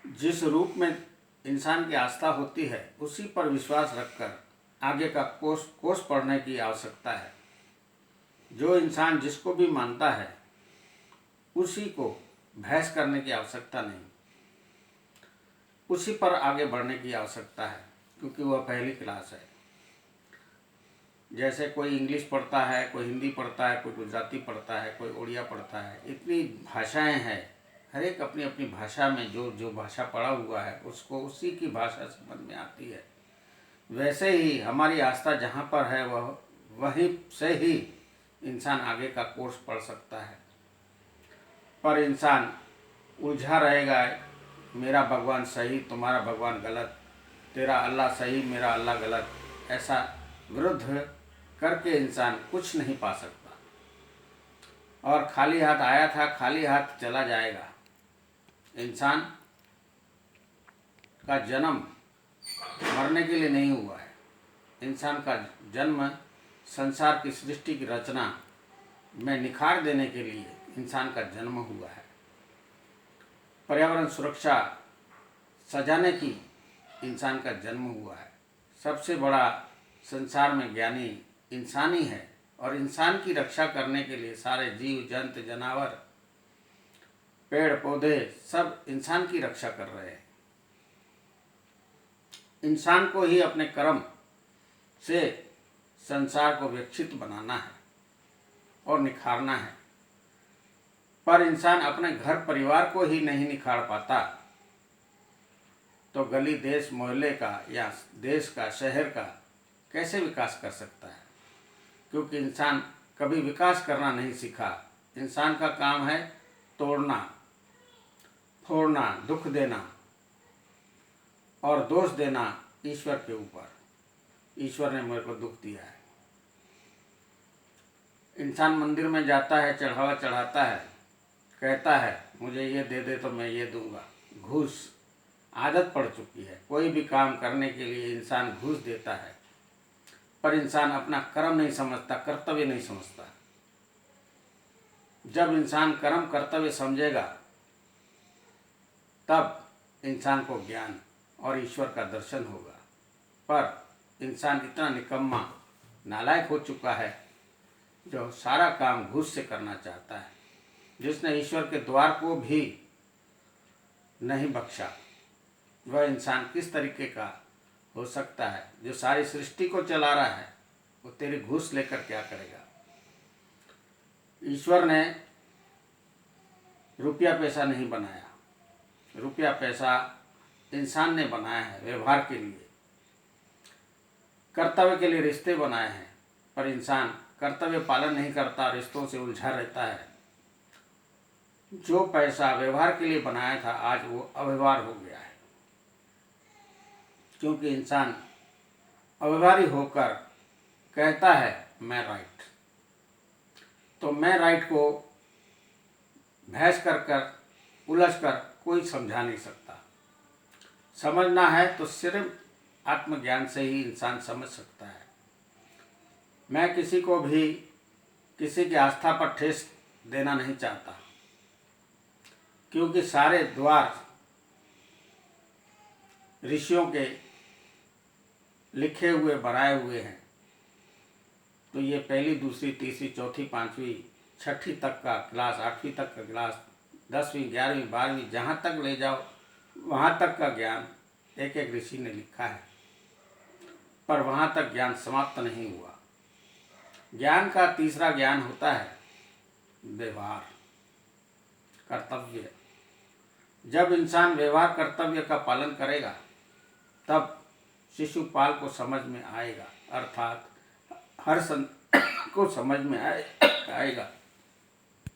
जिस रूप में इंसान की आस्था होती है उसी पर विश्वास रखकर आगे का कोर्स पढ़ने की आवश्यकता है। जो इंसान जिसको भी मानता है उसी को बहस करने की आवश्यकता नहीं, उसी पर आगे बढ़ने की आवश्यकता है, क्योंकि वह पहली क्लास है। जैसे कोई इंग्लिश पढ़ता है, कोई हिंदी पढ़ता है, कोई गुजराती पढ़ता है, कोई उड़िया पढ़ता है, इतनी भाषाएं हैं, हर एक अपनी अपनी भाषा में जो जो भाषा पढ़ा हुआ है उसको उसी की भाषा समझ में आती है। वैसे ही हमारी आस्था जहाँ पर है वह वहीं से ही इंसान आगे का कोर्स पढ़ सकता है। पर इंसान उलझा रहेगा, मेरा भगवान सही तुम्हारा भगवान गलत, तेरा अल्लाह सही मेरा अल्लाह गलत, ऐसा विरुद्ध करके इंसान कुछ नहीं पा सकता। और खाली हाथ आया था खाली हाथ चला जाएगा। इंसान का जन्म मरने के लिए नहीं हुआ है। इंसान का जन्म संसार की सृष्टि की रचना में निखार देने के लिए इंसान का जन्म हुआ है। पर्यावरण सुरक्षा सजाने की इंसान का जन्म हुआ है। सबसे बड़ा संसार में ज्ञानी इंसान ही है और इंसान की रक्षा करने के लिए सारे जीव जंतु जानवर पेड़ पौधे सब इंसान की रक्षा कर रहे हैं। इंसान को ही अपने कर्म से संसार को विकसित बनाना है और निखारना है। पर इंसान अपने घर परिवार को ही नहीं निखार पाता तो गली देश मोहल्ले का या देश का शहर का कैसे विकास कर सकता है? क्योंकि इंसान कभी विकास करना नहीं सीखा। इंसान का काम है तोड़ना, फोड़ना, दुख देना और दोष देना ईश्वर के ऊपर। ईश्वर ने मेरे को दुख दिया है। इंसान मंदिर में जाता है, चढ़ावा चढ़ाता है, कहता है मुझे ये दे दे तो मैं ये दूंगा। घूस आदत पड़ चुकी है। कोई भी काम करने के लिए इंसान घूस देता है। पर इंसान अपना कर्म नहीं समझता, कर्तव्य नहीं समझता। जब इंसान कर्म कर्तव्य समझेगा तब इंसान को ज्ञान और ईश्वर का दर्शन होगा। पर इंसान इतना निकम्मा नालायक हो चुका है जो सारा काम घूस से करना चाहता है, जिसने ईश्वर के द्वार को भी नहीं बख्शा। वह इंसान किस तरीके का हो सकता है? जो सारी सृष्टि को चला रहा है वो तेरी घूस लेकर क्या करेगा? ईश्वर ने रुपया पैसा नहीं बनाया। रुपया पैसा इंसान ने बनाया है व्यवहार के लिए, कर्तव्य के लिए रिश्ते बनाए हैं। पर इंसान कर्तव्य पालन नहीं करता, रिश्तों से उलझा रहता है। जो पैसा व्यवहार के लिए बनाया था आज वो अव्यवहार हो गया है, क्योंकि इंसान अव्यवहारी होकर कहता है मैं राइट। तो मैं राइट को बहस कर उलझ कर कोई समझा नहीं सकता। समझना है तो सिर्फ आत्मज्ञान से ही इंसान समझ सकता है। मैं किसी को भी किसी की आस्था पर ठेस देना नहीं चाहता, क्योंकि सारे द्वार ऋषियों के लिखे हुए बनाए हुए हैं। तो ये पहली दूसरी तीसरी चौथी पांचवी छठी तक का क्लास, 8वीं तक का क्लास, 10वीं 11वीं 12वीं जहाँ तक ले जाओ वहाँ तक का ज्ञान एक एक ऋषि ने लिखा है। पर वहाँ तक ज्ञान समाप्त नहीं हुआ। ज्ञान का तीसरा ज्ञान होता है व्यवहार, कर्तव्य। जब इंसान व्यवहार कर्तव्य का पालन करेगा तब शिशुपाल को समझ में आएगा, अर्थात हर संत को समझ में आएगा